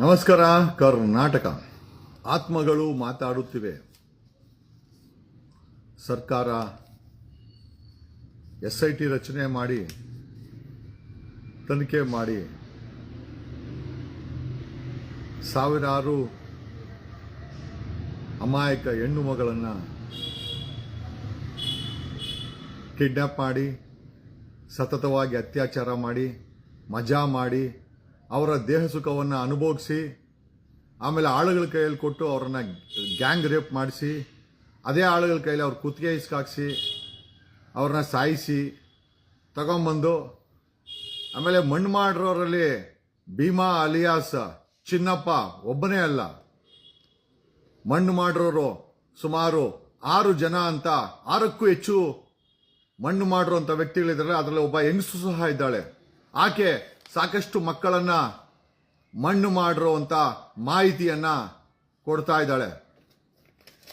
ನಮಸ್ಕಾರ. ಕರ್ನಾಟಕ ಆತ್ಮಗಳು ಮಾತಾಡುತ್ತಿವೆ. ಸರ್ಕಾರ SIT ರಚನೆ ಮಾಡಿ ತನಿಖೆ ಮಾಡಿ ಸಾವಿರಾರು ಅಮಾಯಕ ಹೆಣ್ಣು ಮಗಳನ್ನು ಕಿಡ್ನಾಪ್ ಮಾಡಿ ಸತತವಾಗಿ ಅತ್ಯಾಚಾರ ಮಾಡಿ ಮಜಾ ಮಾಡಿ ಅವರ ದೇಹ ಸುಖವನ್ನು ಅನುಭವಿಸಿ ಆಮೇಲೆ ಆಳುಗಳ ಕೈಯಲ್ಲಿ ಕೊಟ್ಟು ಅವರನ್ನು ಗ್ಯಾಂಗ್ ರೇಪ್ ಮಾಡಿಸಿ ಅದೇ ಆಳುಗಳ ಕೈಯಲ್ಲಿ ಅವ್ರ ಕುತ್ತಿಗೆ ಇಸ್ಕಾಕ್ಸಿ ಅವ್ರನ್ನ ಸಾಯಿಸಿ ತಗೊಂಬಂದು ಆಮೇಲೆ ಮಣ್ಣು ಮಾಡಿರೋರಲ್ಲಿ ಭೀಮಾ ಅಲಿಯಾಸ್ ಚಿನ್ನಪ್ಪ ಒಬ್ಬನೇ ಅಲ್ಲ, ಮಣ್ಣು ಮಾಡಿರೋರು ಸುಮಾರು 6 ಜನ ಅಂತ 6ಕ್ಕೂ ಹೆಚ್ಚು ಮಣ್ಣು ಮಾಡಿರೋಂಥ ವ್ಯಕ್ತಿಗಳಿದ್ದಾರೆ. ಅದರಲ್ಲಿ ಒಬ್ಬ ಹೆಂಗಸು ಸಹ ಇದ್ದಾಳೆ. ಆಕೆ ಸಾಕಷ್ಟು ಮಕ್ಕಳನ್ನ ಮಣ್ಣು ಮಾಡಿರುವಂತ ಮಾಹಿತಿಯನ್ನ ಕೊಡ್ತಾ ಇದ್ದಾಳೆ.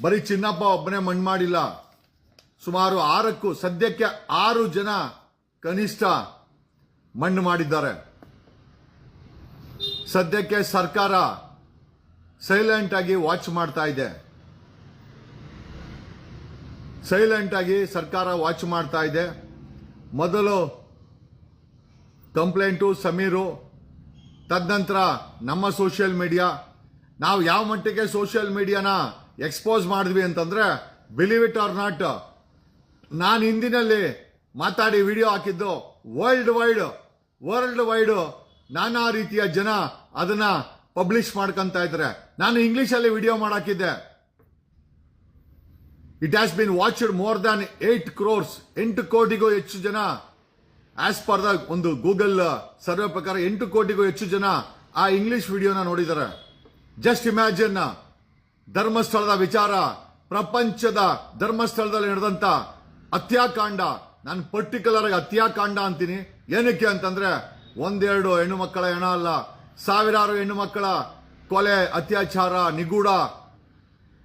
ಬರೀ ಚಿನ್ನಪ್ಪ ಒಬ್ಬನೇ ಮಣ್ಣು ಮಾಡಿಲ್ಲ, ಸುಮಾರು 6ಕ್ಕೂ ಸದ್ಯಕ್ಕೆ 6 ಜನ ಕನಿಷ್ಠ ಮಣ್ಣು ಮಾಡಿದ್ದಾರೆ. ಸದ್ಯಕ್ಕೆ ಸರ್ಕಾರ ಸೈಲೆಂಟ್ ಆಗಿ ವಾಚ್ ಮಾಡ್ತಾ ಇದೆ. ಸೈಲೆಂಟ್ ಆಗಿ ಸರ್ಕಾರ ವಾಚ್ ಮಾಡ್ತಾ ಇದೆ. ಮೊದಲು ಕಂಪ್ಲೇಂಟು ಸಮೀರು, ತದನಂತರ ನಮ್ಮ ಸೋಷಿಯಲ್ ಮೀಡಿಯಾ. ನಾವು ಯಾವ ಮಟ್ಟಿಗೆ ಸೋಷಿಯಲ್ ಮೀಡಿಯಾನ ಎಕ್ಸ್ಪೋಸ್ ಮಾಡಿದ್ವಿ ಅಂತಂದ್ರೆ, ಬಿಲೀವ್ ಇಟ್ ಆರ್ ನಾಟ್, ನಾನು ಹಿಂದಿನಲ್ಲಿ ಮಾತಾಡಿ ವಿಡಿಯೋ ಹಾಕಿದ್ದು ವರ್ಲ್ಡ್ ವೈಡ್ ನಾನಾ ರೀತಿಯ ಜನ ಅದನ್ನ ಪಬ್ಲಿಷ್ ಮಾಡ್ಕೊಂತ ಇದ್ದಾರೆ. ನಾನು ಇಂಗ್ಲಿಷಲ್ಲಿ ವಿಡಿಯೋ ಮಾಡಾಕಿದ್ದೆ. It has been watched more than 8 crores, 8 ಕೋಟಿಗೂ ಹೆಚ್ಚು ಜನ, ಆಸ್ ಪರ್ ದ ಒಂದು ಗೂಗಲ್ ಸರ್ವೆ ಪ್ರಕಾರ 8 ಕೋಟಿಗೂ ಹೆಚ್ಚು ಜನ ಆ ಇಂಗ್ಲಿಷ್ ವಿಡಿಯೋನ ನೋಡಿದ್ದಾರೆ. ಜಸ್ಟ್ ಇಮ್ಯಾಜಿನ್, ಧರ್ಮಸ್ಥಳದ ವಿಚಾರ, ಪ್ರಪಂಚದ ಧರ್ಮಸ್ಥಳದಲ್ಲಿ ನಡೆದಂತ ಹತ್ಯಾಕಾಂಡ. ನಾನು ಪರ್ಟಿಕ್ಯುಲರ್ ಆಗಿ ಹತ್ಯಾಕಾಂಡ ಅಂತೀನಿ. ಏನಕ್ಕೆ ಅಂತಂದ್ರೆ, 1-2 ಹೆಣ್ಣು ಮಕ್ಕಳ ಹೆಣ ಅಲ್ಲ, ಸಾವಿರಾರು ಹೆಣ್ಣು ಮಕ್ಕಳ ಕೊಲೆ, ಅತ್ಯಾಚಾರ,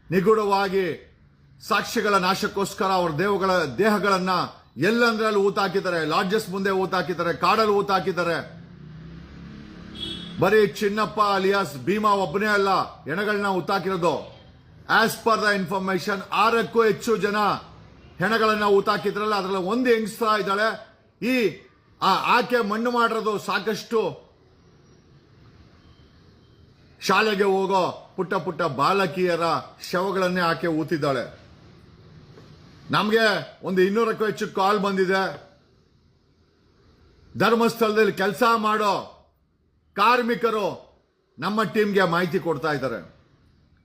ನಿಗೂಢವಾಗಿ ಸಾಕ್ಷ್ಯಗಳ ನಾಶಕ್ಕೋಸ್ಕರ ಅವ್ರ ದೇಹಗಳನ್ನ ಎಲ್ಲಂದ್ರೆ ಅಲ್ಲಿ ಊತ ಹಾಕಿದ್ದಾರೆ. ಲಾಡ್ಜಸ್ ಮುಂದೆ ಊತ ಹಾಕಿದ್ದಾರೆ, ಕಾಡಲ್ಲಿ ಊತ ಹಾಕಿದ್ದಾರೆ. ಬರೀ ಚಿನ್ನಪ್ಪ ಅಲಿಯಾಸ್ ಭೀಮಾ ಒಬ್ಬನೇ ಅಲ್ಲ ಹೆಣಗಳನ್ನ ಊತಾಕಿರೋದು. ಆಸ್ ಪರ್ ದ ಇನ್ಫಾರ್ಮೇಶನ್ 6ಕ್ಕೂ ಹೆಚ್ಚು ಜನ ಹೆಣಗಳನ್ನ ಊತಾಕಿದ್ರಲ್ಲ, ಅದರಲ್ಲಿ ಒಂದು ಹೆಂಗಸ್ತಾ ಇದ್ದಾಳೆ. ಆಕೆ ಮಣ್ಣು ಮಾಡಿರೋದು ಸಾಕಷ್ಟು ಶಾಲೆಗೆ ಹೋಗೋ ಪುಟ್ಟ ಬಾಲಕಿಯರ ಶವಗಳನ್ನೇ ಆಕೆ ಊತಿದ್ದಾಳೆ. ನಮಗೆ ಒಂದು 200ಕ್ಕೂ ಹೆಚ್ಚು ಕಾಲ್ ಬಂದಿದೆ. ಧರ್ಮಸ್ಥಳದಲ್ಲಿ ಕೆಲಸ ಮಾಡೋ ಕಾರ್ಮಿಕರು ನಮ್ಮ ಟೀಮ್ಗೆ ಮಾಹಿತಿ ಕೊಡ್ತಾ ಇದ್ದಾರೆ.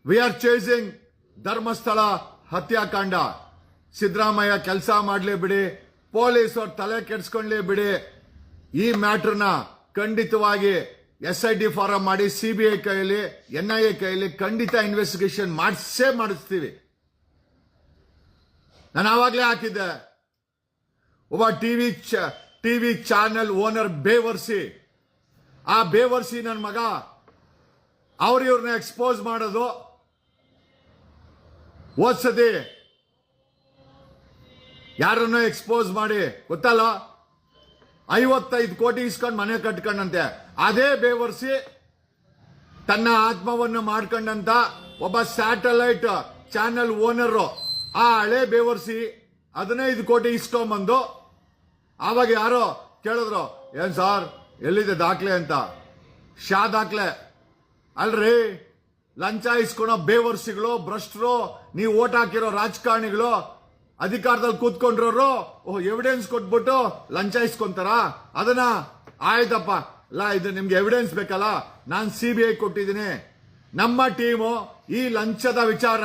ವಿ ಆರ್ ಚೇಸಿಂಗ್ ಧರ್ಮಸ್ಥಳ ಹತ್ಯಾಕಾಂಡ. ಸಿದ್ದರಾಮಯ್ಯ ಕೆಲಸ ಮಾಡಲೇ ಬಿಡಿ, ಪೊಲೀಸರು ತಲೆ ಕೆಡಿಸ್ಕೊಳ್ಳೇ ಬಿಡಿ. ಈ ಮ್ಯಾಟರ್ನ ಖಂಡಿತವಾಗಿ SIT ಫಾರಂ ಮಾಡಿ CBI ಕೈಯಲ್ಲಿ, NIA ಕೈಯಲ್ಲಿ ಖಂಡಿತ ಇನ್ವೆಸ್ಟಿಗೇಷನ್ ಮಾಡಿಸ್ತೀವಿ. ನಾನು ಆವಾಗಲೇ ಹಾಕಿದ್ದೆ. ಒಬ್ಬ ಟಿವಿ ಚಾನೆಲ್ ಓನರ್ ಬೇವರ್ಸಿ, ಆ ಬೇವರ್ಸಿ ನನ್ನ ಮಗ ಇವ್ರನ್ನ ಎಕ್ಸ್ಪೋಸ್ ಮಾಡೋದು. ಓದ್ಸತಿ ಯಾರನ್ನ ಎಕ್ಸ್ಪೋಸ್ ಮಾಡಿ ಗೊತ್ತಲ್ಲ, 55 ಕೋಟಿ ಇಸ್ಕೊಂಡು ಮನೆ ಕಟ್ಕೊಂಡಂತೆ. ಅದೇ ಬೇವರ್ಸಿ ತನ್ನ ಆತ್ಮವನ್ನು ಮಾಡ್ಕೊಂಡಂತ ಒಬ್ಬ ಸ್ಯಾಟಲೈಟ್ ಚಾನೆಲ್ ಓನರ್, ಆ ಹಳೆ ಬೇವರ್ಸಿ 15 ಕೋಟಿ ಇಸ್ಕೊಂಬಂದು ಆವಾಗ ಯಾರೋ ಕೇಳಿದ್ರು, ಏನ್ ಸಾರ್ ಎಲ್ಲಿದೆ ದಾಖಲೆ ಅಂತ. ದಾಖಲೆ ಅಲ್ರಿ, ಲಂಚ ಇಸ್ಕೊಳೋ ಬೇವರ್ಸಿಗಳು, ಭ್ರಷ್ಟರು, ನೀವು ಓಟ್ ಹಾಕಿರೋ ರಾಜಕಾರಣಿಗಳು, ಅಧಿಕಾರದಲ್ಲಿ ಕೂತ್ಕೊಂಡ್ರೋರು ಎವಿಡೆನ್ಸ್ ಕೊಟ್ಬಿಟ್ಟು ಲಂಚ ಇಸ್ಕೊಂತಾರ. ಅದನ್ನ ಆಯ್ತಪ್ಪ, ಇದು ನಿಮ್ಗೆ ಎವಿಡೆನ್ಸ್ ಬೇಕಲ್ಲ, ನಾನು CBI ಕೊಟ್ಟಿದ್ದೀನಿ. ನಮ್ಮ ಟೀಮು ಈ ಲಂಚದ ವಿಚಾರ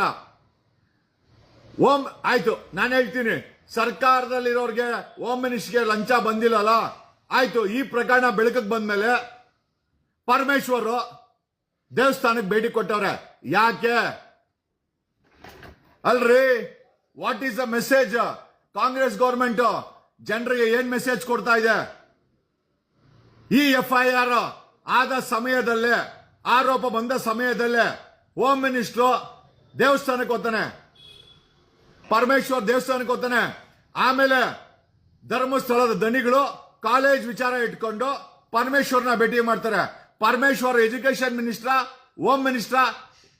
ಆಯ್ತು, ನಾನು ಹೇಳ್ತೀನಿ, ಸರ್ಕಾರದಲ್ಲಿರೋರ್ಗೆ ಹೋಮ್ ಮಿನಿಸ್ಟರ್ಗೆ ಲಂಚ ಬಂದಿಲ್ಲಲ್ಲ, ಆಯ್ತು. ಈ ಪ್ರಕರಣ ಬೆಳಕಿಗೆ ಬಂದ್ಮೇಲೆ ಪರಮೇಶ್ವರ್ ದೇವಸ್ಥಾನಕ್ಕೆ ಭೇಟಿ ಕೊಟ್ಟವ್ರೆ. ಯಾಕೆ ಅಲ್ರಿ? What is the message? Congress government ಜನರಿಗೆ ಏನ್ ಮೆಸೇಜ್ ಕೊಡ್ತಾ ಇದೆ? ಈ FIR ಆದ ಸಮಯದಲ್ಲೇ, ಆರೋಪ ಬಂದ ಸಮಯದಲ್ಲೇ ಹೋಮ್ ಮಿನಿಸ್ಟರ್ ದೇವಸ್ಥಾನಕ್ಕೆ ಹೋಗ್ತಾನೆ, ಪರಮೇಶ್ವರ್ ದೇವಸ್ಥಾನಕ್ಕೆ ಹೋಗ್ತಾನೆ. ಆಮೇಲೆ ಧರ್ಮಸ್ಥಳದ ದಣಿಗಳು ಕಾಲೇಜ್ ವಿಚಾರ ಇಟ್ಕೊಂಡು ಪರಮೇಶ್ವರ್ನ ಭೇಟಿ ಮಾಡ್ತಾರೆ. ಪರಮೇಶ್ವರ್ ಎಜುಕೇಶನ್ ಮಿನಿಸ್ಟ್ರ, ಹೋಮ್ ಮಿನಿಸ್ಟ್ರ?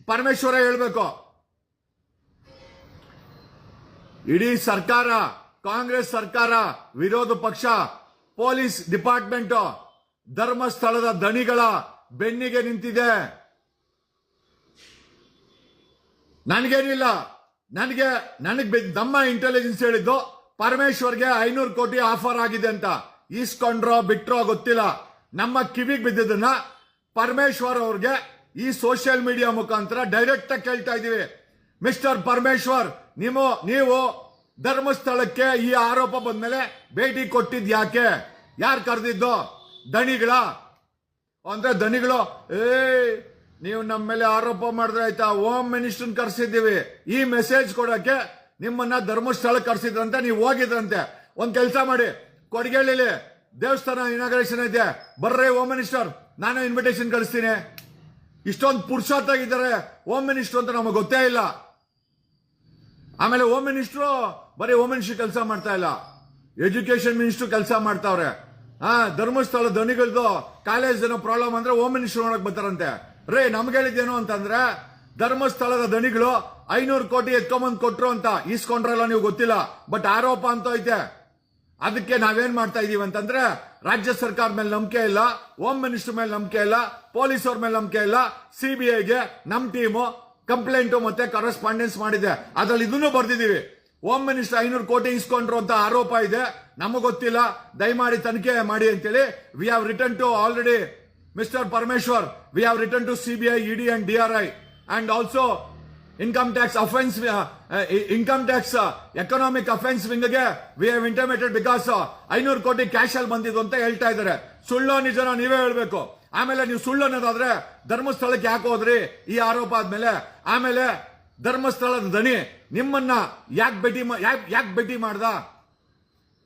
ಪರಮೇಶ್ವರ ಹೇಳ್ಬೇಕು. ಇಡೀ ಸರ್ಕಾರ, ಕಾಂಗ್ರೆಸ್ ಸರ್ಕಾರ, ವಿರೋಧ ಪಕ್ಷ, ಪೊಲೀಸ್ ಡಿಪಾರ್ಟ್ಮೆಂಟ್ ಧರ್ಮಸ್ಥಳದ ದಣಿಗಳ ಬೆನ್ನಿಗೆ ನಿಂತಿದೆ. ನನಗೇನಿಲ್ಲ, ನನಗೆ ನಮ್ಮ ಇಂಟೆಲಿಜೆನ್ಸ್ ಹೇಳಿದ್ದು ಪರಮೇಶ್ವರ್ಗೆ 500 ಕೋಟಿ ಆಫರ್ ಆಗಿದೆ ಅಂತ. ಈಸ್ಕೊಂಡ್ರೋ ಬಿಟ್ರೋ ಗೊತ್ತಿಲ್ಲ. ನಮ್ಮ ಕಿವಿಗೆ ಬಿದ್ದಿದ್ದನ್ನ ಪರಮೇಶ್ವರ್ ಅವ್ರಿಗೆ ಈ ಸೋಷಿಯಲ್ ಮೀಡಿಯಾ ಮುಖಾಂತರ ಡೈರೆಕ್ಟ್ ಆಗಿ ಕೇಳ್ತಾ ಇದೀವಿ. ಮಿಸ್ಟರ್ ಪರಮೇಶ್ವರ್, ನೀವು ಧರ್ಮಸ್ಥಳಕ್ಕೆ ಈ ಆರೋಪ ಬಂದ್ಮೇಲೆ ಭೇಟಿ ಕೊಟ್ಟಿದ್ ಯಾಕೆ? ಯಾರು ಕರೆದಿದ್ದು? ದಣಿಗಳ ಅಂದ್ರೆ ದಣಿಗಳು ನೀವು ನಮ್ಮ ಮೇಲೆ ಆರೋಪ ಮಾಡಿದ್ರೆ ಆಯ್ತಾ? ಹೋಮ್ ಮಿನಿಸ್ಟರ್ ಕರ್ಸಿದ್ದೀವಿ, ಈ ಮೆಸೇಜ್ ಕೊಡಕ್ಕೆ ನಿಮ್ಮನ್ನ ಧರ್ಮಸ್ಥಳಕ್ಕೆ ಕರ್ಸಿದ್ರಂತೆ, ನೀವು ಹೋಗಿದ್ರಂತೆ. ಒಂದ್ ಕೆಲಸ ಮಾಡಿ, ಕೊಡಗೇಳಿಲಿ ದೇವಸ್ಥಾನ ಇನಾಗ್ರೇಷನ್ ಇದೆ, ಬರ್ರಿ ಹೋಮ್ ಮಿನಿಸ್ಟರ್, ನಾನು ಇನ್ವಿಟೇಷನ್ ಕಳಿಸ್ತೀನಿ. ಇಷ್ಟೊಂದು ಪುರುಷಾರ್ಥಾಗಿದ್ದಾರೆ ಹೋಮ್ ಮಿನಿಸ್ಟರ್ ಅಂತ ನಮಗೆ ಗೊತ್ತೇ ಇಲ್ಲ. ಆಮೇಲೆ ಹೋಮ್ ಮಿನಿಸ್ಟ್ರು ಬರೀ ಹೋಮ್ ಮಿನಿಸ್ಟರ್ ಕೆಲಸ ಮಾಡ್ತಾ ಇಲ್ಲ, ಎಜುಕೇಶನ್ ಮಿನಿಸ್ಟರ್ ಕೆಲಸ ಮಾಡ್ತಾವ್ರೆ. ಧರ್ಮಸ್ಥಳ ದಣಿಗಳದು ಕಾಲೇಜ್ ಏನೋ ಪ್ರಾಬ್ಲಮ್ ಅಂದ್ರೆ ಹೋಮ್ ಮಿನಿಸ್ಟರ್ ನೋಡಕ್ ಬರ್ತಾರಂತೆ. ರೇ ನಮ್ಗೆ ಹೇಳಿದ್ದೇನು ಅಂತಂದ್ರೆ ಧರ್ಮಸ್ಥಳದ ದಣಿಗಳು 500 ಕೋಟಿ ಎತ್ಕೊಂಬಂದ್ ಕೊಟ್ರು ಅಂತ. ಈಸ್ಕೊಂಡ್ರಲ್ಲ ನೀವು ಗೊತ್ತಿಲ್ಲ, ಬಟ್ ಆರೋಪ ಅಂತ ಐತೆ. ಅದಕ್ಕೆ ನಾವೇನ್ ಮಾಡ್ತಾ ಇದೀವಿ ಅಂತಂದ್ರೆ ರಾಜ್ಯ ಸರ್ಕಾರ ಮೇಲೆ ನಂಬಿಕೆ ಇಲ್ಲ, ಹೋಮ್ ಮಿನಿಸ್ಟರ್ ಮೇಲೆ ನಂಬಿಕೆ ಇಲ್ಲ, ಪೊಲೀಸ್ ಅವ್ರ ಮೇಲೆ ನಂಬಿಕೆ ಇಲ್ಲ. ಸಿಬಿಐಗೆ ನಮ್ ಟೀಮು ಕಂಪ್ಲೇಂಟ್ ಮತ್ತೆ ಕರೆಸ್ಪಾಂಡೆನ್ಸ್ ಮಾಡಿದೆ, ಅದ್ರಲ್ಲಿ ಇದನ್ನು ಬರ್ದಿದೀವಿ. ಹೋಮ್ ಮಿನಿಸ್ಟರ್ 500 ಕೋಟಿ ಇಸ್ಕೊಂಡ್ರು ಅಂತ ಆರೋಪ ಇದೆ, ನಮಗೆ ಗೊತ್ತಿಲ್ಲ, ದಯಮಾಡಿ ತನಿಖೆ ಮಾಡಿ ಅಂತೇಳಿ we have written to already mister Parameshwar, we have written to CBI, ED and DRI and also income tax offence, income tax economic offence ವಿಂಗ್ಗೆ ವಿ ಹ್ಯಾವ್ ಇಂಟಿಮೇಟೆಡ್ ಬಿಕಾಸ್ 500 ಕೋಟಿ ಕ್ಯಾಶ್ ಅಲ್ಲಿ ಬಂದಿದ್ದು ಅಂತ ಹೇಳ್ತಾ ಇದ್ದಾರೆ. ಸುಳ್ಳೋ ನಿಜನ ನೀವೇ ಹೇಳ್ಬೇಕು. ಆಮೇಲೆ ನೀವು ಸುಳ್ಳು ಅನ್ನೋದಾದ್ರೆ ಧರ್ಮಸ್ಥಳಕ್ಕೆ ಯಾಕೆ ಹೋದ್ರಿ ಈ ಆರೋಪ ಆದ್ಮೇಲೆ? ಆಮೇಲೆ ಧರ್ಮಸ್ಥಳದ ದಣಿ ನಿಮ್ಮನ್ನ ಯಾಕೆ ಭೇಟಿ ಮಾಡ್ದ?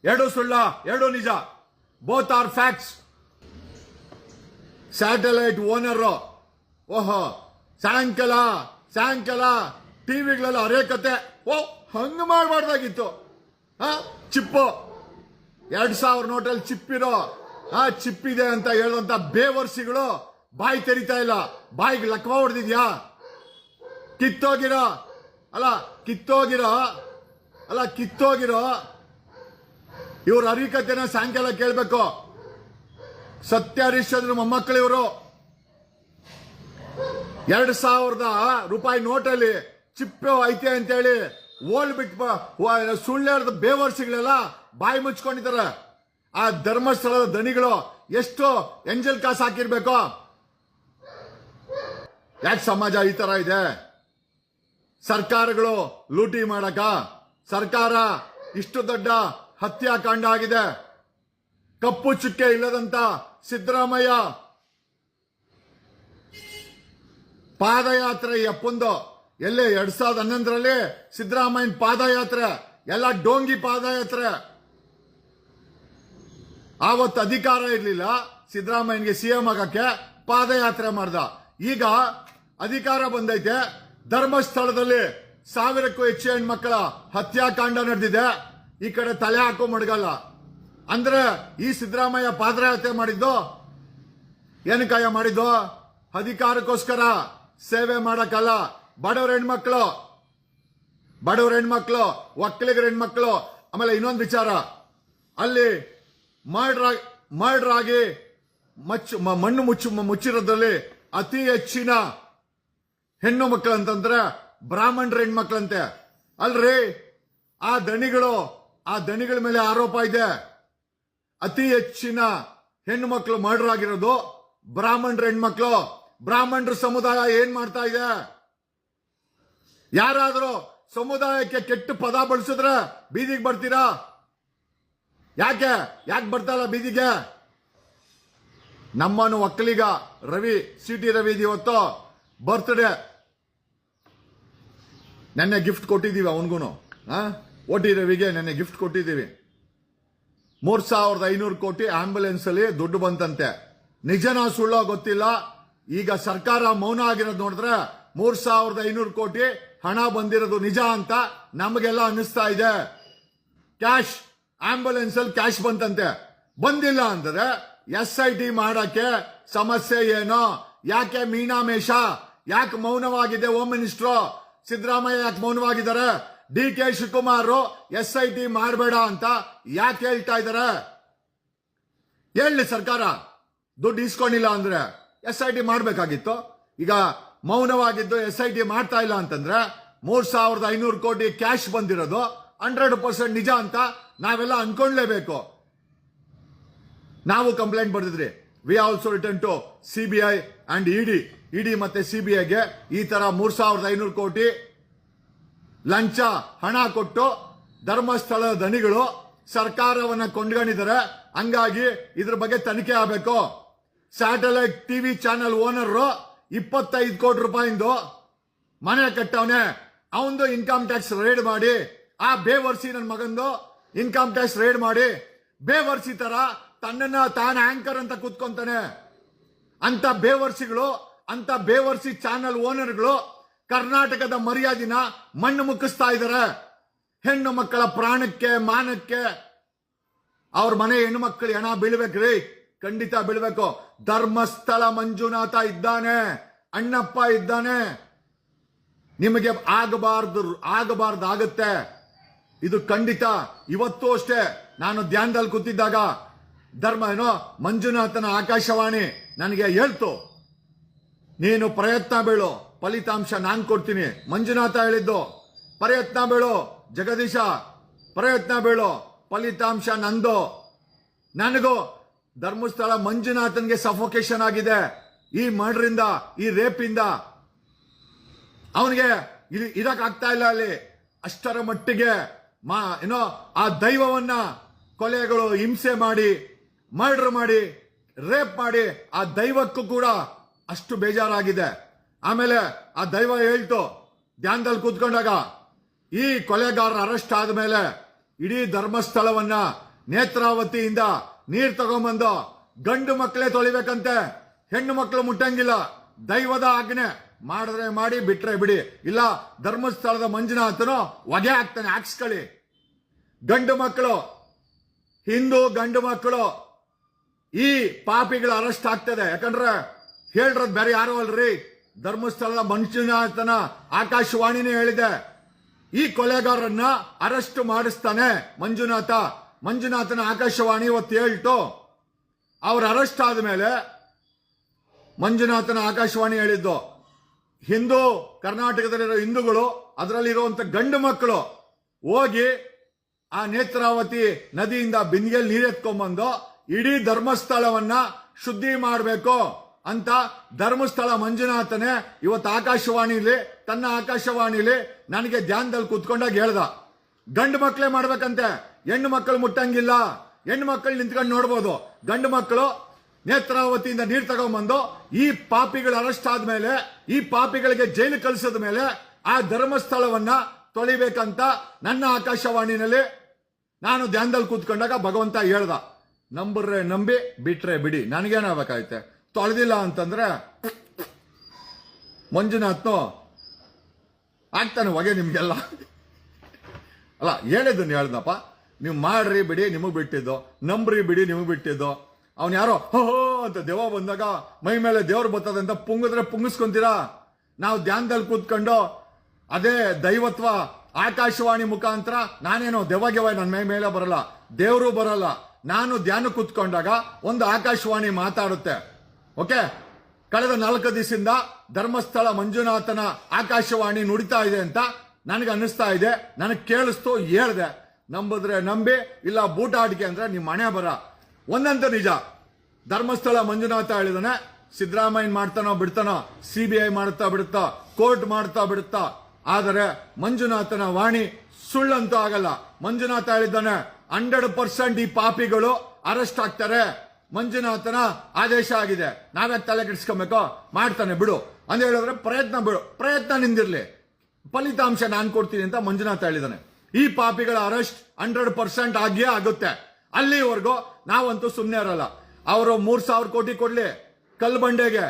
ಎರಡು ಸುಳ್ಳ, ಎರಡು ನಿಜ, both are facts. Satellite owner ಓಹೋ ಸಾಯಂಕಾಲ ಟಿವಿಗಳೆಲ್ಲ ಅರೇಕತೆ, ಹಂಗ ಮಾಡಬಾರ್ದಾಗಿತ್ತು. ಚಿಪ್ಪು 2000 ನೋಟಲ್ಲಿ ಚಿಪ್ಪಿರೋ ಚಿಪ್ಪಿದೆ ಅಂತ ಹೇಳುವಂತ ಬೇವರ್ಸಿಗಳು ಬಾಯಿ ತೆರಿತಾ ಇಲ್ಲ. ಬಾಯಿಗೆ ಲಕ್ವ ಹೊಡೆದಿದ್ಯಾ? ಕಿತ್ತೋಗಿರೋ ಇವ್ರ ಹರಿಕತೆನ ಸಾಯಂಕಾಲ ಕೇಳ್ಬೇಕು. ಸತ್ಯ ಹರಿಶ್ಚಂದ್ರ ಮೊಮ್ಮಕ್ಕಳು ಇವರು. 2000 ರೂಪಾಯಿ ನೋಟಲ್ಲಿ ಚಿಪ್ಪೆ ಐತೆ ಅಂತೇಳಿ ಓಲ್ಬಿಟ್ಟು ಸುಳ್ಳು ಬೇವರ್ಸಿಗಳೆಲ್ಲ ಬಾಯಿ ಮುಚ್ಕೊಂಡಿದ್ದಾರೆ. ಆ ಧರ್ಮಸ್ಥಳದ ದಣಿಗಳು ಎಷ್ಟು ಎಂಜಲ್ ಕಾಸು ಹಾಕಿರ್ಬೇಕು? ಯಾಕೆ ಸಮಾಜ ಈ ತರ ಇದೆ? ಸರ್ಕಾರಗಳು ಲೂಟಿ ಮಾಡಕ ಸರ್ಕಾರ ಇಷ್ಟು ದೊಡ್ಡ ಹತ್ಯಾಕಾಂಡ ಆಗಿದೆ. ಕಪ್ಪು ಚುಕ್ಕೆ ಇಲ್ಲದಂತ ಸಿದ್ದರಾಮಯ್ಯ ಪಾದಯಾತ್ರೆ ಅಪ್ಪಂದು ಎಲ್ಲೇ 2011ರಲ್ಲಿ ಸಿದ್ದರಾಮಯ್ಯನ ಪಾದಯಾತ್ರೆ ಎಲ್ಲ ಡೋಂಗಿ ಪಾದಯಾತ್ರೆ. ಆವತ್ತು ಅಧಿಕಾರ ಇರಲಿಲ್ಲ ಸಿದ್ದರಾಮಯ್ಯನಿಗೆ ಸಿಎಂ ಆಗಕ್ಕೆ, ಪಾದಯಾತ್ರೆ ಮಾಡ್ದ. ಈಗ ಅಧಿಕಾರ ಬಂದೈತೆ, ಧರ್ಮಸ್ಥಳದಲ್ಲಿ 1000ಕ್ಕೂ ಹೆಚ್ಚು ಹೆಣ್ಮಕ್ಕಳ ಹತ್ಯಾಕಾಂಡ ನಡೆದಿದೆ. ಈ ಕಡೆ ತಲೆ ಹಾಕೋ ಮಡಗಲ್ಲ. ಅಂದ್ರೆ ಈ ಸಿದ್ದರಾಮಯ್ಯ ಪಾದಯಾತ್ರೆ ಮಾಡಿದ್ದು ಏನಕ್ಕಾಯ ಮಾಡಿದ್ದು? ಅಧಿಕಾರಕ್ಕೋಸ್ಕರ, ಸೇವೆ ಮಾಡಕ್ಕಲ್ಲ. ಬಡವ್ರ ಹೆಣ್ಮಕ್ಳು, ಒಕ್ಕಲಿಗರ ಹೆಣ್ಮಕ್ಳು. ಆಮೇಲೆ ಇನ್ನೊಂದು ವಿಚಾರ, ಅಲ್ಲಿ ಮರ್ಡರ್ ಆಗಿ ಮಣ್ಣು ಮುಚ್ಚಿರೋದ್ರಲ್ಲಿ ಅತಿ ಹೆಚ್ಚಿನ ಹೆಣ್ಣು ಮಕ್ಕಳು ಅಂತಂದ್ರೆ ಬ್ರಾಹ್ಮಣರ ಹೆಣ್ಮಕ್ಳಂತೆ. ಅಲ್ರಿ, ಆ ದಣಿಗಳ ಮೇಲೆ ಆರೋಪ ಇದೆ. ಅತಿ ಹೆಚ್ಚಿನ ಹೆಣ್ಣು ಮಕ್ಕಳು ಮರ್ಡರ್ ಆಗಿರೋದು ಬ್ರಾಹ್ಮಣರ ಹೆಣ್ಮಕ್ಳು. ಬ್ರಾಹ್ಮಣರ ಸಮುದಾಯ ಏನ್ ಮಾಡ್ತಾ ಇದೆ? ಯಾರಾದ್ರೂ ಸಮುದಾಯಕ್ಕೆ ಕೆಟ್ಟ ಪದ ಬಳಸಿದ್ರೆ ಬೀದಿಗೆ ಬರ್ತೀರಾ? ಯಾಕೆ ಬರ್ತಾ ಇಲ್ಲ ಬೀದಿಗೆ? ನಮ್ಮನು ಒಕ್ಕಲಿಗ ರವಿ, CT ರವಿ ಇವತ್ತು ಬರ್ತ್ಡೇ. ನೆನ್ನೆ ಗಿಫ್ಟ್ ಕೊಟ್ಟಿದ್ದೀವಿ ಅವನ್ಗೂನು. OT ರವಿಗೆ ನೆನ್ನೆ ಗಿಫ್ಟ್ ಕೊಟ್ಟಿದ್ದೀವಿ. 3500 ಕೋಟಿ ಆಂಬ್ಯುಲೆನ್ಸ್ ಅಲ್ಲಿ ದುಡ್ಡು ಬಂತಂತೆ. ನಿಜನಾ ಸುಳ್ಳೋ ಗೊತ್ತಿಲ್ಲ. ಈಗ ಸರ್ಕಾರ ಮೌನ ಆಗಿರೋದು ನೋಡಿದ್ರೆ 3500 ಕೋಟಿ ಹಣ ಬಂದಿರೋದು ನಿಜ ಅಂತ ನಮಗೆಲ್ಲ ಅನ್ನಿಸ್ತಾ ಇದೆ. ಕ್ಯಾಶ್, ಆಂಬ್ಯುಲೆನ್ಸ್ ಅಲ್ಲಿ ಕ್ಯಾಶ್ ಬಂತಂತೆ. ಬಂದಿಲ್ಲ ಅಂದ್ರೆ SIT ಮಾಡಕ್ಕೆ ಸಮಸ್ಯೆ ಏನೋ? ಯಾಕೆ ಮೀನಾಮೇಷ? ಯಾಕೆ ಮೌನವಾಗಿದೆ ಹೋಮ್ ಮಿನಿಸ್ಟ್ರು? ಸಿದ್ದರಾಮಯ್ಯ ಯಾಕೆ ಮೌನವಾಗಿದ್ದಾರೆ? DK ಶಿವಕುಮಾರ್ SIT ಮಾಡಬೇಡ ಅಂತ ಯಾಕೆ ಹೇಳ್ತಾ ಇದ್ದಾರೆ? ಹೇಳಿ ಸರ್ಕಾರ. ದುಡ್ಡು ಇಸ್ಕೊಂಡಿಲ್ಲ ಅಂದ್ರೆ SIT ಮಾಡಬೇಕಾಗಿತ್ತು. ಈಗ ಮೌನವಾಗಿದ್ದು SIT ಮಾಡ್ತಾ ಇಲ್ಲ ಅಂತಂದ್ರೆ 3,500 ಕೋಟಿ ಕ್ಯಾಶ್ ಬಂದಿರೋದು 100% ನಿಜ ಅಂತ ನಾವೆಲ್ಲ ಅನ್ಕೊಂಡ್ಲೇಬೇಕು. ನಾವು ಕಂಪ್ಲೇಂಟ್ ಬರೆದಿದ್ರಿ. We also written to CBI and ED ಮತ್ತೆ CBIಗೆ ಈ ತರ 3,500 ಕೋಟಿ ಲಂಚ ಹಣ ಕೊಟ್ಟು ಧರ್ಮಸ್ಥಳದ ದಣಿಗಳು ಸರ್ಕಾರವನ್ನ ಕೊಂಡ್ಕೊಂಡಿದ್ದಾರೆ. ಹಂಗಾಗಿ ಇದ್ರ ಬಗ್ಗೆ ತನಿಖೆ ಆಗಬೇಕು. ಸ್ಯಾಟಲೈಟ್ TV ಚಾನೆಲ್ ಓನರ್ 25 ಕೋಟಿ ರೂಪಾಯಿಂದು ಮನೆ ಕಟ್ಟವನೆ. ಅವಂದು ಇನ್ಕಮ್ ಟ್ಯಾಕ್ಸ್ ರೇಡ್ ಮಾಡಿ, ಆ ಬೇವರ್ಸಿ ನನ್ನ ಮಗಂದು ಇನ್ಕಮ್ ಟ್ಯಾಕ್ಸ್ ರೇಡ್ ಮಾಡಿ, ಬೇವರ್ಸಿ ತರ ತನ್ನನ್ನ ತಾನು ಆಂಕರ್ ಅಂತ ಕೂತ್ಕೊಂತಾನೆ. ಅಂತ ಬೇವರ್ಸಿಗಳು, ಅಂತ ಬೇವರ್ಸಿ ಚಾನೆಲ್ ಓನರ್ಗಳು ಕರ್ನಾಟಕದ ಮರ್ಯಾದಿನ ಮಣ್ಣು ಮುಕ್ಕಿಸ್ತಾ ಇದ್ದಾರೆ. ಹೆಣ್ಣು ಮಕ್ಕಳ ಪ್ರಾಣಕ್ಕೆ ಮಾನಕ್ಕೆ ಅವ್ರ ಮನೆ ಹೆಣ್ಣು ಮಕ್ಕಳು ಹೆಣ ಬೀಳ್ಬೇಕ್ರಿ, ಖಂಡಿತ ಬೀಳ್ಬೇಕು. ಧರ್ಮಸ್ಥಳ ಮಂಜುನಾಥ ಇದ್ದಾನೆ, ಅಣ್ಣಪ್ಪ ಇದ್ದಾನೆ. ನಿಮಗೆ ಆಗಬಾರ್ದಾಗತ್ತೆ ಇದು ಖಂಡಿತ. ಇವತ್ತು ಅಷ್ಟೇ ನಾನು ಧ್ಯಾನದಲ್ಲಿ ಕೂತಿದ್ದಾಗ ಮಂಜುನಾಥನ ಆಕಾಶವಾಣಿ ನನಗೆ ಹೇಳ್ತು, ನೀನು ಪ್ರಯತ್ನ ಬೀಳು, ಫಲಿತಾಂಶ ನಾನು ಕೊಡ್ತೀನಿ. ಮಂಜುನಾಥ ಹೇಳಿದ್ದು, ಪ್ರಯತ್ನ ಬೀಳು ಜಗದೀಶ, ಪ್ರಯತ್ನ ಬೀಳು, ಫಲಿತಾಂಶ ನಂದು. ನನಗೂ ಧರ್ಮಸ್ಥಳ ಮಂಜುನಾಥನ್ಗೆ ಸಫೋಕೇಶನ್ ಆಗಿದೆ ಈ ಮರ್ಡರಿಂದ, ಈ ರೇಪಿಂದ. ಅವನಿಗೆ ಇಲ್ಲಿ ಇರಕ್ಕಾಗ್ತಾ ಇಲ್ಲ ಅಲ್ಲಿ. ಅಷ್ಟರ ಮಟ್ಟಿಗೆ ಆ ದೈವವನ್ನ ಕೊಲೆಗಳು ಹಿಂಸೆ ಮಾಡಿ, ಮರ್ಡರ್ ಮಾಡಿ, ರೇಪ್ ಮಾಡಿ, ಆ ದೈವಕ್ಕೂ ಕೂಡ ಅಷ್ಟು ಬೇಜಾರಾಗಿದೆ. ಆಮೇಲೆ ಆ ದೈವ ಹೇಳ್ತು ಧ್ಯಾನದಲ್ಲಿ ಕೂತ್ಕೊಂಡಾಗ, ಈ ಕೊಲೆಗಾರರ ಅರೆಸ್ಟ್ ಆದ್ಮೇಲೆ ಇಡೀ ಧರ್ಮಸ್ಥಳವನ್ನ ನೇತ್ರಾವತಿಯಿಂದ ನೀರ್ ತಗೊಂಬಂದು ಗಂಡು ಮಕ್ಕಳೇ ತೊಳಿಬೇಕಂತೆ, ಹೆಣ್ಣು ಮಕ್ಕಳು ಮುಟ್ಟಂಗಿಲ್ಲ. ದೈವದ ಆಜ್ಞೆ, ಮಾಡಿದ್ರೆ ಮಾಡಿ, ಬಿಟ್ರೆ ಬಿಡಿ. ಇಲ್ಲ ಧರ್ಮಸ್ಥಳದ ಮಂಜುನಾಥನು ಹೊಗೆ ಹಾಕ್ತಾನೆ, ಹಾಕ್ಸ್ಕೊಳ್ಳಿ. ಗಂಡು ಮಕ್ಕಳು, ಹಿಂದೂ ಗಂಡು ಮಕ್ಕಳು ಈ ಪಾಪಿಗಳ ಅರೆಸ್ಟ್ ಆಗ್ತದೆ. ಯಾಕಂದ್ರೆ ಹೇಳ್ರದ್ ಬೇರೆ ಯಾರು ಅಲ್ರಿ, ಧರ್ಮಸ್ಥಳದ ಮಂಜುನಾಥನ ಆಕಾಶವಾಣಿನೇ ಹೇಳಿದೆ. ಈ ಕೊಲೆಗಾರರನ್ನ ಅರೆಸ್ಟ್ ಮಾಡಿಸ್ತಾನೆ ಮಂಜುನಾಥನ ಆಕಾಶವಾಣಿ ಇವತ್ತು ಹೇಳ್ತು. ಅವ್ರ ಅರೆಸ್ಟ್ ಆದ್ಮೇಲೆ ಮಂಜುನಾಥನ ಆಕಾಶವಾಣಿ ಹೇಳಿದ್ದು, ಹಿಂದೂ ಕರ್ನಾಟಕದಲ್ಲಿರೋ ಹಿಂದೂಗಳು, ಅದರಲ್ಲಿರುವಂತ ಗಂಡು ಮಕ್ಕಳು ಹೋಗಿ ಆ ನೇತ್ರಾವತಿ ನದಿಯಿಂದ ಬಿಂದಿಗೆಯಲ್ಲಿ ನೀರೆತ್ಕೊಂಡ್ಬಂದು ಇಡೀ ಧರ್ಮಸ್ಥಳವನ್ನ ಶುದ್ಧಿ ಮಾಡಬೇಕು ಅಂತ ಧರ್ಮಸ್ಥಳ ಮಂಜುನಾಥನೇ ಇವತ್ತು ತನ್ನ ಆಕಾಶವಾಣಿಲಿ ನನಗೆ ಧ್ಯಾನದಲ್ಲಿ ಕೂತ್ಕೊಂಡಾಗ ಹೇಳ್ದ, ಗಂಡು ಮಕ್ಕಳೇ ಮಾಡ್ಬೇಕಂತೆ, ಹೆಣ್ಣು ಮಕ್ಕಳು ಮುಟ್ಟಂಗಿಲ್ಲ. ಹೆಣ್ಣು ಮಕ್ಕಳು ನಿಂತ್ಕೊಂಡು ನೋಡ್ಬೋದು. ಗಂಡು ಮಕ್ಕಳು ನೇತ್ರಾವತಿಯಿಂದ ನೀರು ತಗೊಂಡ್ಬಂದು ಈ ಪಾಪಿಗಳು ಅರೆಸ್ಟ್ ಆದ್ಮೇಲೆ, ಈ ಪಾಪಿಗಳಿಗೆ ಜೈಲು ಕಳಿಸಿದ ಮೇಲೆ ಆ ಧರ್ಮಸ್ಥಳವನ್ನ ತೊಳಿಬೇಕಂತ ನನ್ನ ಆಕಾಶವಾಣಿನಲ್ಲಿ ನಾನು ಧ್ಯಾನದಲ್ಲಿ ಕೂತ್ಕೊಂಡಾಗ ಭಗವಂತ ಹೇಳ್ದ. ನಂಬ್ರೆ ನಂಬಿ, ಬಿಟ್ರೆ ಬಿಡಿ, ನನಗೇನಾಗಬೇಕಾಯ್ತೆ. ತೊಳೆದಿಲ್ಲ ಅಂತಂದ್ರೆ ಮಂಜುನಾಥ್ನು ಆಗ್ತಾನೆ ಹೊಗೆ ನಿಮ್ಗೆಲ್ಲ. ಅಲ್ಲ ಹೇಳಿದ್ದು ಹೇಳ್ದಪ್ಪ, ನೀವು ಮಾಡ್ರಿ ಬಿಡಿ ನಿಮಗ್ ಬಿಟ್ಟಿದ್ದು, ನಂಬ್ರಿ ಬಿಡಿ ನಿಮಗ್ ಬಿಟ್ಟಿದ್ದು. ಅವ್ನು ಯಾರೋ ಹೋ ಅಂತ ದೆವ್ವ ಬಂದಾಗ ಮೈ ಮೇಲೆ ದೇವ್ರು ಬರ್ತದೆ ಅಂತ ಪುಂಗಿದ್ರೆ ಪುಂಗಿಸ್ಕೊಂತೀರಾ? ನಾವು ಧ್ಯಾನದಲ್ಲಿ ಕೂತ್ಕೊಂಡು ಅದೇ ದೈವತ್ವ ಆಕಾಶವಾಣಿ ಮುಖಾಂತರ, ನಾನೇನೋ ದೆವ್ವ ನನ್ನ ಮೈ ಮೇಲೆ ಬರಲ್ಲ, ದೇವರು ಬರಲ್ಲ. ನಾನು ಧ್ಯಾನ ಕೂತ್ಕೊಂಡಾಗ ಒಂದು ಆಕಾಶವಾಣಿ ಮಾತಾಡುತ್ತೆ. ಓಕೆ, ಕಳೆದ 4 ದಿವಸದಿಂದ ಧರ್ಮಸ್ಥಳ ಮಂಜುನಾಥನ ಆಕಾಶವಾಣಿ ನುಡಿತಾ ಇದೆ ಅಂತ ನನಗೆ ಅನ್ನಿಸ್ತಾ ಇದೆ. ನನಗೆ ಕೇಳಿಸ್ತು, ಹೇಳ್ದೆ. ನಂಬಿದ್ರೆ ನಂಬಿ, ಇಲ್ಲ ಬೂಟಾಟಿಕೆ ಅಂದ್ರೆ ನಿಮ್ಮ ಮನೆ ಬರ. ಒಂದಂತ ನಿಜ, ಧರ್ಮಸ್ಥಳ ಮಂಜುನಾಥ ಹೇಳಿದಾನೆ, ಸಿದ್ದರಾಮಯ್ಯ ಮಾಡ್ತಾನೋ ಬಿಡ್ತಾನೋ, CBI ಮಾಡ್ತಾ ಬಿಡುತ್ತಾ, ಕೋರ್ಟ್ ಮಾಡ್ತಾ ಬಿಡುತ್ತಾ. ಆದರೆ ಮಂಜುನಾಥನ ವಾಣಿ ಸುಳ್ಳಂತೂ ಆಗಲ್ಲ. ಮಂಜುನಾಥ ಹೇಳಿದ್ದಾನೆ 100% ಈ ಪಾಪಿಗಳು ಅರೆಸ್ಟ್ ಆಗ್ತಾರೆ, ಮಂಜುನಾಥನ ಆದೇಶ ಆಗಿದೆ, ನಾವೇ ತಲೆ ಕೆಡಿಸ್ಕೊಬೇಕು, ಮಾಡ್ತಾನೆ ಬಿಡು ಅಂತ ಹೇಳಿದ್ರೆ ಪ್ರಯತ್ನ ನಿಂದಿರ್ಲಿ, ಫಲಿತಾಂಶ ನಾನು ಕೊಡ್ತೀನಿ ಅಂತ ಮಂಜುನಾಥ ಹೇಳಿದಾನೆ. ಈ ಪಾಪಿಗಳ ಅರೆಸ್ಟ್ 100% ಆಗಿಯೇ ಆಗುತ್ತೆ. ಅಲ್ಲಿವರೆಗೂ ನಾವಂತೂ ಸುಮ್ಮನೆ ಇರಲ್ಲ. ಅವರು 3,000 ಕೋಟಿ ಕೊಡ್ಲಿ ಕಲ್ಬಂಡೆಗೆ,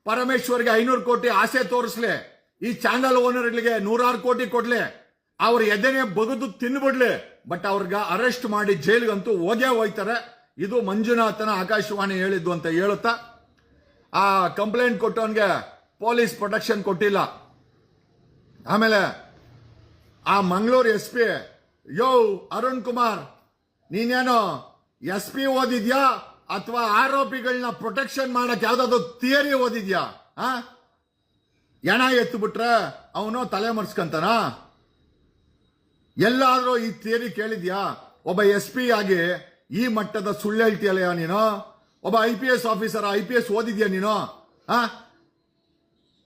ಪರಮೇಶ್ವರ್ಗೆ 500 ಕೋಟಿ ಆಸೆ ತೋರಿಸ್ಲಿ, ಈ ಚಾನಲ್ ಓನರ್ಗಳಿಗೆ 100 ಕೋಟಿ ಕೊಡ್ಲಿ, ಅವ್ರ ಎದೆನೆ ಬಗದು ತಿನ್ಬಿಡ್ಲಿ. ಬಟ್ ಅವ್ರಿಗೆ ಅರೆಸ್ಟ್ ಮಾಡಿ ಜೈಲ್ಗಂತೂ ಹೋಗೇ ಹೋಯ್ತಾರೆ. ಇದು ಮಂಜುನಾಥನ ಆಕಾಶವಾಣಿ ಹೇಳಿದ್ದು ಅಂತ ಹೇಳುತ್ತಾ ಆ ಕಂಪ್ಲೇಂಟ್ ಕೊಟ್ಟವನ್ಗೆ ಪೊಲೀಸ್ ಪ್ರೊಟೆಕ್ಷನ್ ಕೊಟ್ಟಿಲ್ಲ. ಆಮೇಲೆ ಆ ಮಂಗಳೂರು ಎಸ್ ಪಿ, ಯೋ ಅರುಣ್ ಕುಮಾರ್, ನೀನೇನೋ ಎಸ್ ಪಿ ಓದಿದ್ಯಾ ಅಥವಾ ಆರೋಪಿಗಳನ್ನ ಪ್ರೊಟೆಕ್ಷನ್ ಮಾಡಕ್ ಯಾವ್ದಾದ್ರು ಥಿಯರಿ ಓದಿದ್ಯಾ? ಎಣ ಎತ್ತು ಬಿಟ್ರೆ ಅವನು ತಲೆ ಮರ್ಸ್ಕಂತಾನ? ಎಲ್ಲಾದ್ರೂ ಈ ಥಿಯರಿ ಕೇಳಿದ್ಯಾ? ಒಬ್ಬ ಎಸ್ ಪಿ ಆಗಿ ಈ ಮಟ್ಟದ ಸುಳ್ಳು ಹೇಳ್ತೀಯಲ್ಲ ನೀನು? ಒಬ್ಬ IPS ಆಫೀಸರ್, IPS ಓದಿದ್ಯಾ ನೀನು?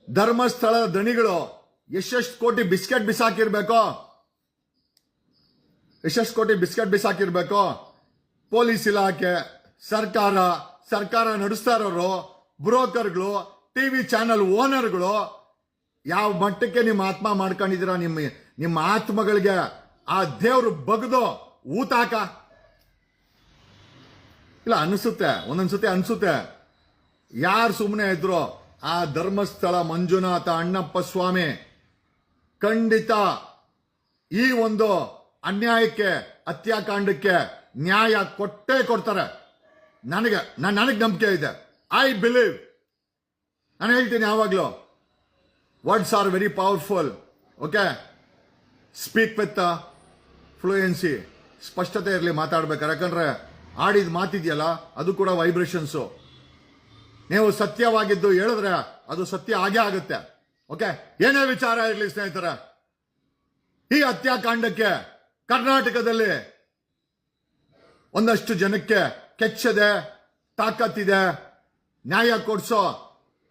ಧರ್ಮಸ್ಥಳದ ದಣಿಗಳು ಎಷ್ಟೆಷ್ಟು ಕೋಟಿ ಬಿಸ್ಕೆಟ್ ಬಿಸಾಕಿರ್ಬೇಕೋ, ಎಷ್ಟೆಷ್ಟು ಕೋಟಿ ಬಿಸ್ಕೆಟ್ ಬಿಸಾಕಿರ್ಬೇಕೋ. ಪೊಲೀಸ್ ಇಲಾಖೆ, ಸರ್ಕಾರ ನಡೆಸ್ತಾ ಇರೋರು, ಬ್ರೋಕರ್ಗಳು, ಟಿವಿ ಚಾನೆಲ್ ಓನರ್ಗಳು, ಯಾವ ಮಟ್ಟಕ್ಕೆ ನಿಮ್ಮ ಆತ್ಮ ಮಾಡ್ಕೊಂಡಿದ್ದೀರಾ? ನಿಮ್ಮ ಆತ್ಮಗಳಿಗೆ ಆ ದೇವ್ರು ಬಗ್ದು ಊತಾಕ ಇಲ್ಲ ಅನಿಸುತ್ತೆ. ಒಂದೊಂದ್ಸತಿ ಅನ್ಸುತ್ತೆ ಯಾರು ಸುಮ್ಮನೆ ಇದ್ರು ಆ ಧರ್ಮಸ್ಥಳ ಮಂಜುನಾಥ ಅಣ್ಣಪ್ಪ ಸ್ವಾಮಿ ಖಂಡಿತ ಈ ಒಂದು ಅನ್ಯಾಯಕ್ಕೆ, ಹತ್ಯಾಕಾಂಡಕ್ಕೆ ನ್ಯಾಯ ಕೊಟ್ಟೇ ಕೊಡ್ತಾರೆ. ನನಗೆ ನಂಬಿಕೆ ಇದೆ. I believe. ನಾನು ಹೇಳ್ತೀನಿ ಯಾವಾಗ್ಲೂ, words are very powerful. Okay, speak with fluency, ಸ್ಪಷ್ಟತೆ ಇರಲಿ ಮಾತಾಡ್ಬೇಕಾರೆ. ಯಾಕಂದ್ರೆ ಆಡಿದ ಮಾತಿದೆಯಲ್ಲ ಅದು ಕೂಡ ವೈಬ್ರೇಷನ್ಸು. ನೀವು ಸತ್ಯವಾಗಿದ್ದು ಹೇಳಿದ್ರೆ ಅದು ಸತ್ಯ ಆಗೇ ಆಗುತ್ತೆ. ಓಕೆ, ಏನೇ ವಿಚಾರ ಇರಲಿ ಸ್ನೇಹಿತರೆ, ಈ ಹತ್ಯಾಕಾಂಡಕ್ಕೆ ಕರ್ನಾಟಕದಲ್ಲಿ ಒಂದಷ್ಟು ಜನಕ್ಕೆ ಕೆಚ್ಚದೆ, ತಾಕತ್ತಿದೆ, ನ್ಯಾಯ ಕೊಡಿಸೋ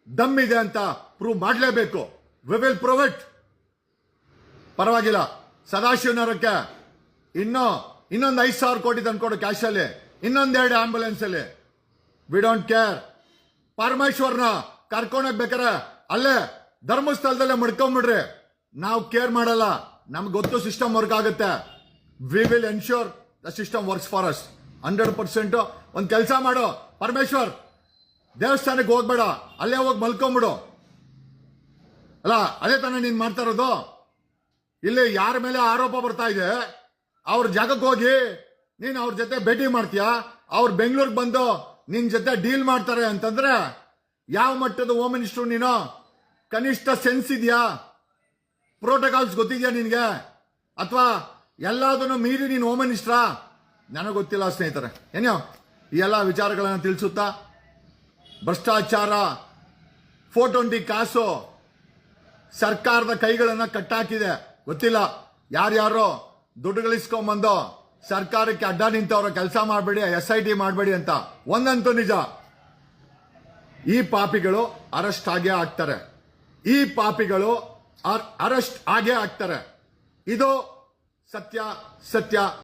ದಮ್ಮಿದೆ ಅಂತ ಪ್ರೂವ್ ಮಾಡಲೇಬೇಕು. We will prove it. ಪರವಾಗಿಲ್ಲ, ಸದಾಶಿವನಗರಕ್ಕೆ ಇನ್ನೊಂದು 5,000 ಕೋಟಿ ತಂದ್ಕೊಡು ಕ್ಯಾಶ್ ಅಲ್ಲಿ, ಇನ್ನೊಂದೆರಡು ಆಂಬುಲೆನ್ಸ್ ಅಲ್ಲಿ. We don't care. ಪರಮೇಶ್ವರ್ನ ಕರ್ಕೊಂಡೋಗ್ ಬೇಕಾರೆ ಅಲ್ಲೇ ಧರ್ಮಸ್ಥಳದಲ್ಲೇ ಮಡ್ಕೊಂಡ್ಬಿಡ್ರಿ, ನಾವು ಕೇರ್ ಮಾಡಲ್ಲ. ನಮ್ಗೆ ಗೊತ್ತು ಸಿಸ್ಟಮ್ ವರ್ಕ್ ಆಗುತ್ತೆ. We will ensure the system works for us 100%. ಒಂದು ಕೆಲಸ ಮಾಡು ಪರಮೇಶ್ವರ್, ದೇವಸ್ಥಾನಕ್ಕೆ ಹೋಗ್ಬೇಡ, ಅಲ್ಲೇ ಹೋಗಿ ಮಲ್ಕೊಂಡ್ಬಿಡು. ಅಲ್ಲ, ಅದೇ ತಾನೇ ನೀನ್ ಮಾಡ್ತಾ ಇರೋದು. ಇಲ್ಲಿ ಯಾರ ಮೇಲೆ ಆರೋಪ ಬರ್ತಾ ಇದೆ ಅವ್ರ ಜಾಗಕ್ಕೆ ಹೋಗಿ ನೀನ್ ಅವ್ರ ಜೊತೆ ಭೇಟಿ ಮಾಡ್ತೀಯಾ? ಅವ್ರು ಬೆಂಗಳೂರಿಗೆ ಬಂದು ನಿನ್ ಜೊತೆ ಡೀಲ್ ಮಾಡ್ತಾರೆ ಅಂತಂದ್ರೆ ಯಾವ ಮಟ್ಟದ ಹೋಮ್ ಮಿನಿಸ್ಟರ್ ನೀನು? ಕನಿಷ್ಠ ಸೆನ್ಸ್ ಇದೆಯಾ? ಪ್ರೋಟೋಕಾಲ್ಸ್ ಗೊತ್ತಿದ್ಯಾ ನಿನ್ಗೆ? ಅಥವಾ ಎಲ್ಲದನ್ನು ಮೀರಿ ನೀನು ಹೋಮ್ ಮಿನಿಸ್ಟ್ರಾ? ನನಗೆ ಗೊತ್ತಿಲ್ಲ ಸ್ನೇಹಿತರೆ. ಏನೋ ಈ ಎಲ್ಲ ವಿಚಾರಗಳನ್ನ ತಿಳಿಸುತ್ತಾ, ಭ್ರಷ್ಟಾಚಾರ, 420 ಕಾಸು ಸರ್ಕಾರದ ಕೈಗಳನ್ನ ಕಟ್ಟಾಕಿದೆ. ಗೊತ್ತಿಲ್ಲ ಯಾರ್ಯಾರೋ ದುಡ್ಡು ಗಳಿಸ್ಕೊಂಬಂದು ಸರ್ಕಾರಕ್ಕೆ ಅಡ್ಡ ನಿಂತವ್ರ ಕೆಲಸ ಮಾಡಬೇಡಿ, SIT ಮಾಡಬೇಡಿ ಅಂತ. ಒಂದಂತೂ ನಿಜ, ಈ ಪಾಪಿಗಳು ಅರೆಸ್ಟ್ ಆಗೇ ಆಗ್ತಾರೆ. ಈ ಪಾಪಿಗಳು ಅರೆಸ್ಟ್ ಆಗೇ ಆಗ್ತಾರೆ. ಇದು ಸತ್ಯ.